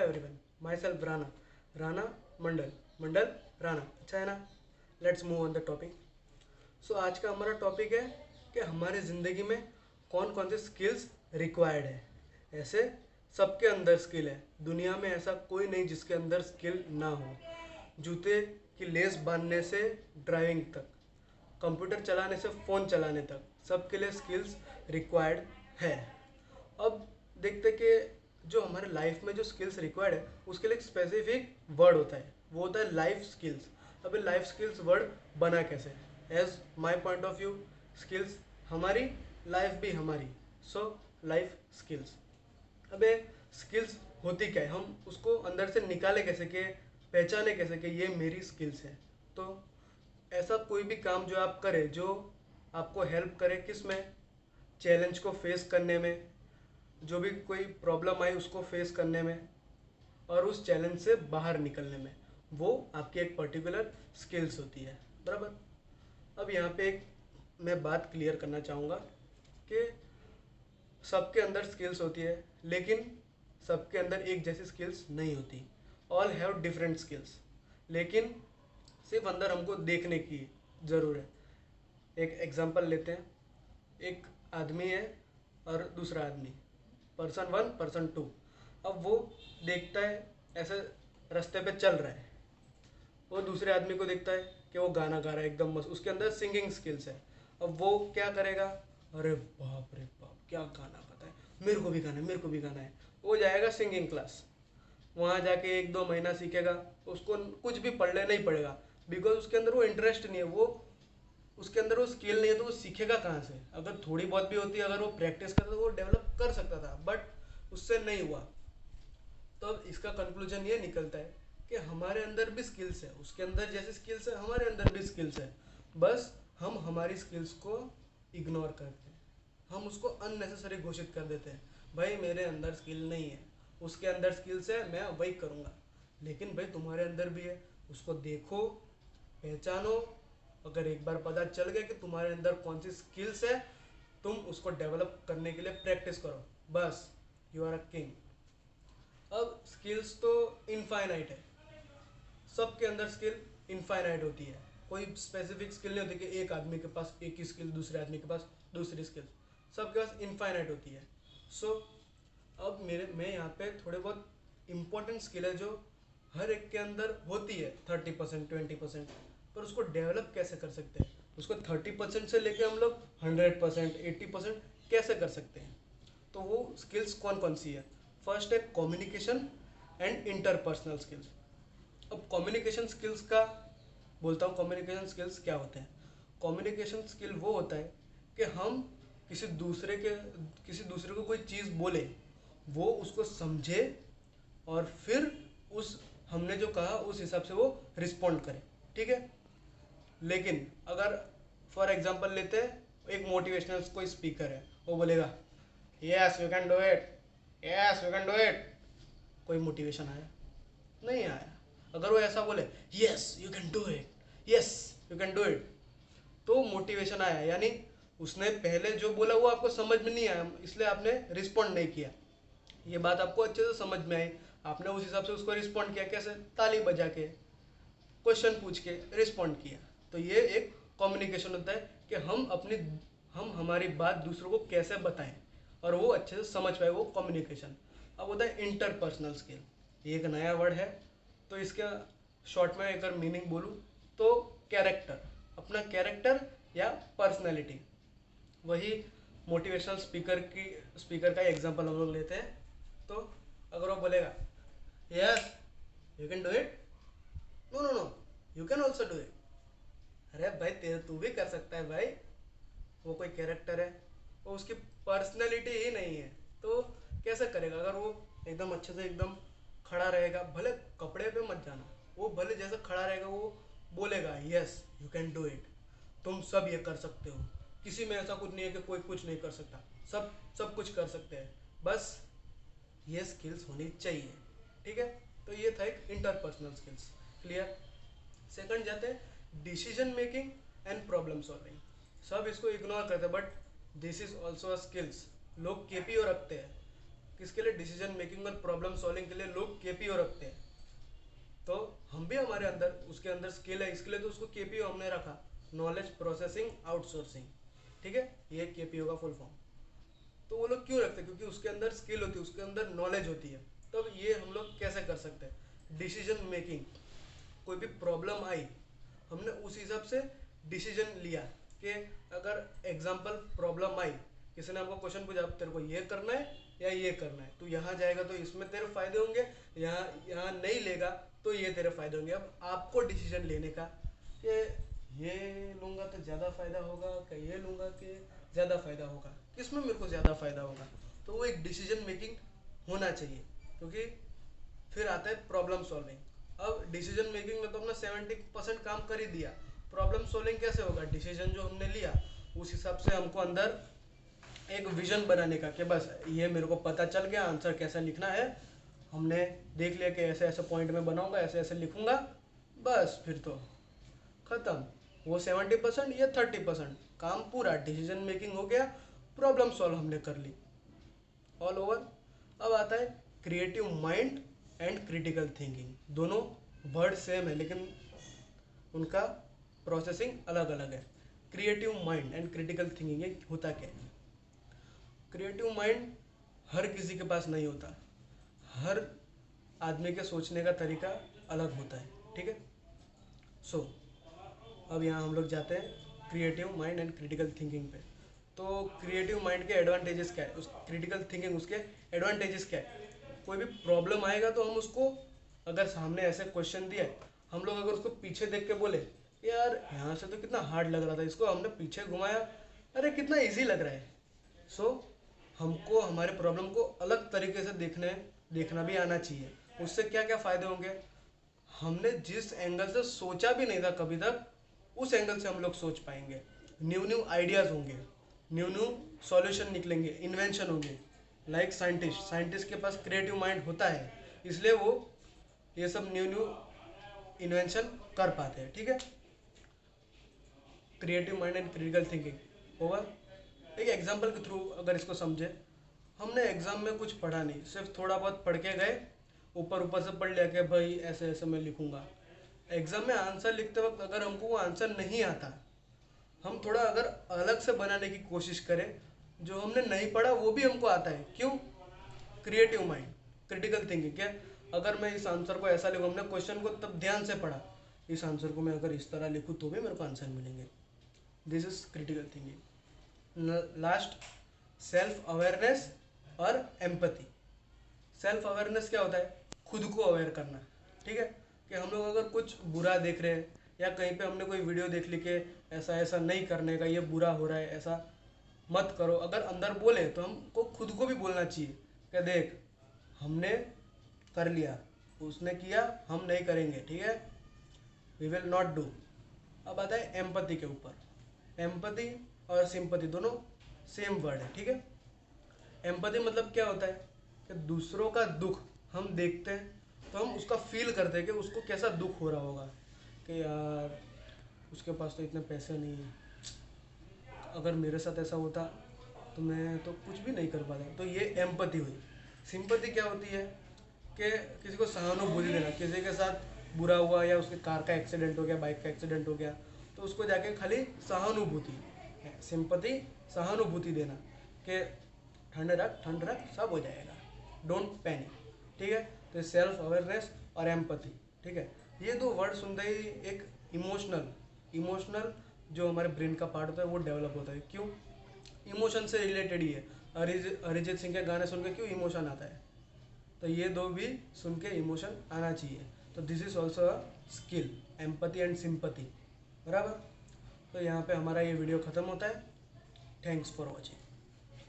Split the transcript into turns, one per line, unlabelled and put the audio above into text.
everyone. Myself Rana. Rana Mandal. Mandal Rana. अच्छा है ना? Let's move on the topic. So आज का हमारा टॉपिक है कि हमारी ज़िंदगी में कौन कौन से स्किल्स रिक्वायर्ड है. ऐसे सबके अंदर स्किल है. दुनिया में ऐसा कोई नहीं जिसके अंदर स्किल ना हो. जूते की लेस बांधने से ड्राइविंग तक, कंप्यूटर चलाने से फ़ोन चलाने तक, सबके लिए स्किल्स रिक्वायर्ड है. अब देखते कि जो हमारे लाइफ में जो स्किल्स रिक्वायर्ड है उसके लिए एक स्पेसिफिक वर्ड होता है, वो होता है लाइफ स्किल्स. अब ये लाइफ स्किल्स वर्ड बना कैसे? As my point of view, skills हमारी, लाइफ भी हमारी. So life skills. अब ये स्किल्स होती क्या है, हम उसको अंदर से निकाले कैसे, कि पहचाने कैसे कि ये मेरी स्किल्स है. तो ऐसा कोई भी काम जो आप करें जो आपको हेल्प करे किस में, चैलेंज को फेस करने में, जो भी कोई प्रॉब्लम आई उसको फेस करने में और उस चैलेंज से बाहर निकलने में, वो आपकी एक पर्टिकुलर स्किल्स होती है. बराबर. अब यहाँ पे एक मैं बात क्लियर करना चाहूँगा कि सबके अंदर स्किल्स होती है लेकिन सबके अंदर एक जैसी स्किल्स नहीं होती. ऑल हैव डिफरेंट स्किल्स, लेकिन सिर्फ अंदर हमको देखने की ज़रूर है. एक एग्जांपल लेते हैं. एक आदमी है और दूसरा आदमी, पर्सन 1 पर्सन 2. अब वो देखता है ऐसे रास्ते पे चल रहा है, वो दूसरे आदमी को देखता है कि वो गाना गा रहा है एकदम मस्त, उसके अंदर सिंगिंग स्किल्स है. अब वो क्या करेगा, अरे बाप रे बाप क्या गाना गाता है, मेरे को भी गाना है, मेरे को भी गाना है. वो जाएगा सिंगिंग क्लास, वहाँ जाके 1-2 महीना सीखेगा. उसको कुछ भी पढ़ने नहीं पड़ेगा, बिकॉज उसके अंदर वो इंटरेस्ट नहीं है, वो उसके अंदर वो स्किल नहीं है. तो वो सीखेगा कहाँ से? अगर थोड़ी बहुत भी होती है, अगर वो प्रैक्टिस करता तो वो डेवलप कर सकता था, बट उससे नहीं हुआ. तो अब इसका कंक्लूजन ये निकलता है कि हमारे अंदर भी स्किल्स है, उसके अंदर जैसे स्किल्स है हमारे अंदर भी स्किल्स है. बस हम हमारी स्किल्स को इग्नोर करते हैं, हम उसको अननेसेसरी घोषित कर देते हैं. भाई मेरे अंदर स्किल नहीं है, उसके अंदर स्किल्स है, मैं वही करूँगा. लेकिन भाई तुम्हारे अंदर भी है, उसको देखो, पहचानो. अगर एक बार पता चल गया कि तुम्हारे अंदर कौन सी स्किल्स है, तुम उसको डेवलप करने के लिए प्रैक्टिस करो. बस यू आर अ किंग. अब स्किल्स तो इनफाइनाइट है, सबके अंदर स्किल इनफाइनाइट होती है. कोई स्पेसिफिक स्किल नहीं होती कि एक आदमी के पास एक ही स्किल, दूसरे आदमी के पास दूसरी स्किल. सबके पास इनफाइनाइट होती है. सो अब मैं यहाँ पे थोड़े बहुत इम्पोर्टेंट स्किल है जो हर एक के अंदर होती है, 30% 20%, पर उसको डेवलप कैसे कर सकते हैं, उसको 30% से लेके हम लोग 100% 80% कैसे कर सकते हैं. तो वो स्किल्स कौन कौन सी है? फर्स्ट है कम्युनिकेशन एंड इंटरपर्सनल स्किल्स. अब कम्युनिकेशन स्किल्स का बोलता हूँ, कम्युनिकेशन स्किल्स क्या होते हैं? कम्युनिकेशन स्किल वो होता है कि हम किसी दूसरे को कोई चीज़ बोले, वो उसको समझे और फिर उस हमने जो कहा उस हिसाब से वो रिस्पॉन्ड करे. ठीक है. लेकिन अगर फॉर एग्जांपल लेते हैं, एक मोटिवेशनल कोई स्पीकर है, वो बोलेगा yes you can do it, yes you can do it. कोई मोटिवेशन आया? नहीं आया. अगर वो ऐसा बोले yes you can do it, yes you can do it, तो मोटिवेशन आया. यानी उसने पहले जो बोला वो आपको समझ में नहीं आया, इसलिए आपने रिस्पॉन्ड नहीं किया. ये बात आपको अच्छे से समझ में आई, आपने उस हिसाब से उसको रिस्पॉन्ड किया. कैसे? ताली बजा के, क्वेश्चन पूछ के रिस्पॉन्ड किया. तो ये एक कम्युनिकेशन होता है कि हम हमारी बात दूसरों को कैसे बताएं और वो अच्छे से समझ पाए, वो कम्युनिकेशन. अब होता है इंटरपर्सनल स्किल. ये एक नया वर्ड है, तो इसका शॉर्ट में अगर मीनिंग बोलूँ तो कैरेक्टर, अपना कैरेक्टर या पर्सनैलिटी. वही मोटिवेशनल स्पीकर का एग्जांपल हम लोग लेते हैं. तो अगर वो बोलेगा yes you can do it, no no no you can also do it. अरे भाई तू भी कर सकता है भाई. वो कोई कैरेक्टर है, वो उसकी पर्सनैलिटी ही नहीं है, तो कैसे करेगा? अगर वो एकदम अच्छे से एकदम खड़ा रहेगा, भले कपड़े पे मत जाना, वो भले जैसे खड़ा रहेगा वो बोलेगा yes you can do it, तुम सब ये कर सकते हो. किसी में ऐसा कुछ नहीं है कि कोई कुछ नहीं कर सकता, सब कुछ कर सकते हैं. बस ये स्किल्स होनी चाहिए. ठीक है. तो ये था एक इंटरपर्सनल स्किल्स. क्लियर. सेकंड जाते हैं decision making and problem solving. सब इसको इग्नोर करते हैं, but this is also a skills. लोग केपीओ रखते हैं, किसके लिए, डिसीजन मेकिंग और प्रॉब्लम सॉल्विंग के लिए लोग केपीओ रखते हैं। तो हम भी हमारे अंदर उसके अंदर स्किल है, इसके लिए तो उसको केपीओ हमने रखा, नॉलेज प्रोसेसिंग आउटसोर्सिंग। ठीक है, ये केपीओ का फुल फॉर्म। तो वो लोग क्यों रखते हैं, क्योंकि उसके अंदर स्किल होती है, उसके अंदर नॉलेज होती है। तब ये हम लोग कैसे कर सकते हैं, डिसीजन मेकिंग। कोई भी प्रॉब्लम आई, हमने उस हिसाब से डिसीजन लिया कि अगर एग्जाम्पल प्रॉब्लम आई, किसी ने आपको क्वेश्चन पूछा अब तेरे को ये करना है या ये करना है, तो यहाँ जाएगा तो इसमें तेरे फायदे होंगे, यहाँ नहीं लेगा तो ये तेरे फायदे होंगे। अब आपको डिसीजन लेने का कि ये लूँगा तो ज़्यादा फायदा होगा, कि ये लूँगा कि ज़्यादा फायदा होगा, किसमें मेरे को ज़्यादा फायदा होगा। तो वो एक डिसीजन मेकिंग होना चाहिए, क्योंकि फिर आता है प्रॉब्लम सॉल्विंग। अब डिसीजन मेकिंग में तो हमने 70% काम कर ही दिया, प्रॉब्लम सॉल्विंग कैसे होगा, डिसीजन जो हमने लिया उस हिसाब से हमको अंदर एक विजन बनाने का कि बस ये मेरे को पता चल गया आंसर कैसा लिखना है, हमने देख लिया कि ऐसे ऐसे पॉइंट में बनाऊंगा, ऐसे ऐसे लिखूंगा, बस फिर तो खत्म। वो 70% ये 30% काम पूरा डिसीजन मेकिंग हो गया, प्रॉब्लम सॉल्व हमने कर ली ऑल ओवर। अब आता है creative mind and critical thinking. दोनों वर्ड सेम है लेकिन उनका प्रोसेसिंग अलग अलग है। Creative mind and critical thinking ये होता क्या है। क्रिएटिव माइंड हर किसी के पास नहीं होता, हर आदमी के सोचने का तरीका अलग होता है। ठीक है, सो अब यहाँ हम लोग जाते हैं creative mind and critical thinking पे। तो क्रिएटिव माइंड के एडवांटेजेस क्या है, उस क्रिटिकल थिंकिंग उसके एडवांटेजेस क्या है। कोई भी प्रॉब्लम आएगा तो हम उसको, अगर सामने ऐसे क्वेश्चन दिया है, हम लोग अगर उसको पीछे देख के बोले यार यहाँ से तो कितना हार्ड लग रहा था, इसको हमने पीछे घुमाया, अरे कितना इजी लग रहा है। सो हमको हमारे प्रॉब्लम को अलग तरीके से देखना भी आना चाहिए। उससे क्या क्या फ़ायदे होंगे, हमने जिस एंगल से सोचा भी नहीं था कभी तक, उस एंगल से हम लोग सोच पाएंगे, न्यू न्यू आइडियाज़ होंगे, न्यू न्यू सॉल्यूशन निकलेंगे, इन्वेंशन होंगे। लाइक साइंटिस्ट के पास क्रिएटिव माइंड होता है, इसलिए वो ये सब न्यू न्यू इन्वेंशन कर पाते हैं। ठीक है, creative mind and critical thinking over. एक एग्जाम्पल के थ्रू अगर इसको समझे, हमने एग्जाम में कुछ पढ़ा नहीं, सिर्फ थोड़ा बहुत पढ़ के गए, ऊपर ऊपर से पढ़ लिया कि भाई ऐसे ऐसे मैं लिखूंगा। एग्जाम में आंसर लिखते वक्त अगर हमको वो आंसर नहीं आता, हम थोड़ा अगर अलग से बनाने की कोशिश करें, जो हमने नहीं पढ़ा वो भी हमको आता है। क्यों, क्रिएटिव माइंड, क्रिटिकल थिंकिंग। क्या, अगर मैं इस आंसर को ऐसा लिखूँ, हमने क्वेश्चन को तब ध्यान से पढ़ा, इस आंसर को मैं अगर इस तरह लिखूँ तो भी मेरे को आंसर मिलेंगे। This is critical thinking. Last, self awareness और एम्पैथी। सेल्फ अवेयरनेस क्या होता है, खुद को अवेयर करना। ठीक है, कि हम लोग अगर कुछ बुरा देख रहे हैं या कहीं पे हमने कोई वीडियो देख ली कि ऐसा ऐसा नहीं करने का, ये बुरा हो रहा है, ऐसा मत करो, अगर अंदर बोले तो हमको खुद को भी बोलना चाहिए कि देख हमने कर लिया, उसने किया, हम नहीं करेंगे। ठीक है, वी विल नॉट डू। अब आता है एम्पैथी के ऊपर। एम्पैथी और सिंपैथी दोनों सेम वर्ड है। ठीक है, एम्पैथी मतलब क्या होता है कि दूसरों का दुख हम देखते हैं तो हम उसका फील करते हैं कि उसको कैसा दुख हो रहा होगा, कि यार उसके पास तो इतने पैसे नहीं हैं, अगर मेरे साथ ऐसा होता तो मैं तो कुछ भी नहीं कर पाता। तो ये एम्पैथी हुई। सिंपैथी क्या होती है कि किसी को सहानुभूति देना, किसी के साथ बुरा हुआ या उसके कार का एक्सीडेंट हो गया, बाइक का एक्सीडेंट हो गया, तो उसको जाके खाली सहानुभूति, सिंपैथी सहानुभूति देना कि ठंड रख सब हो जाएगा, डोंट पैनिक। ठीक है, तो सेल्फ अवेयरनेस और एम्पैथी। ठीक है, ये दो वर्ड सुनते ही एक इमोशनल जो हमारे ब्रेन का पार्ट होता है वो डेवलप होता है। क्यों, इमोशन से रिलेटेड ही है। अरिजीत सिंह के गाने सुन के क्यों इमोशन आता है, तो ये दो भी सुन के इमोशन आना चाहिए। तो this is also a skill, empathy and sympathy. बराबर। तो यहाँ पे हमारा ये वीडियो ख़त्म होता है। Thanks for watching.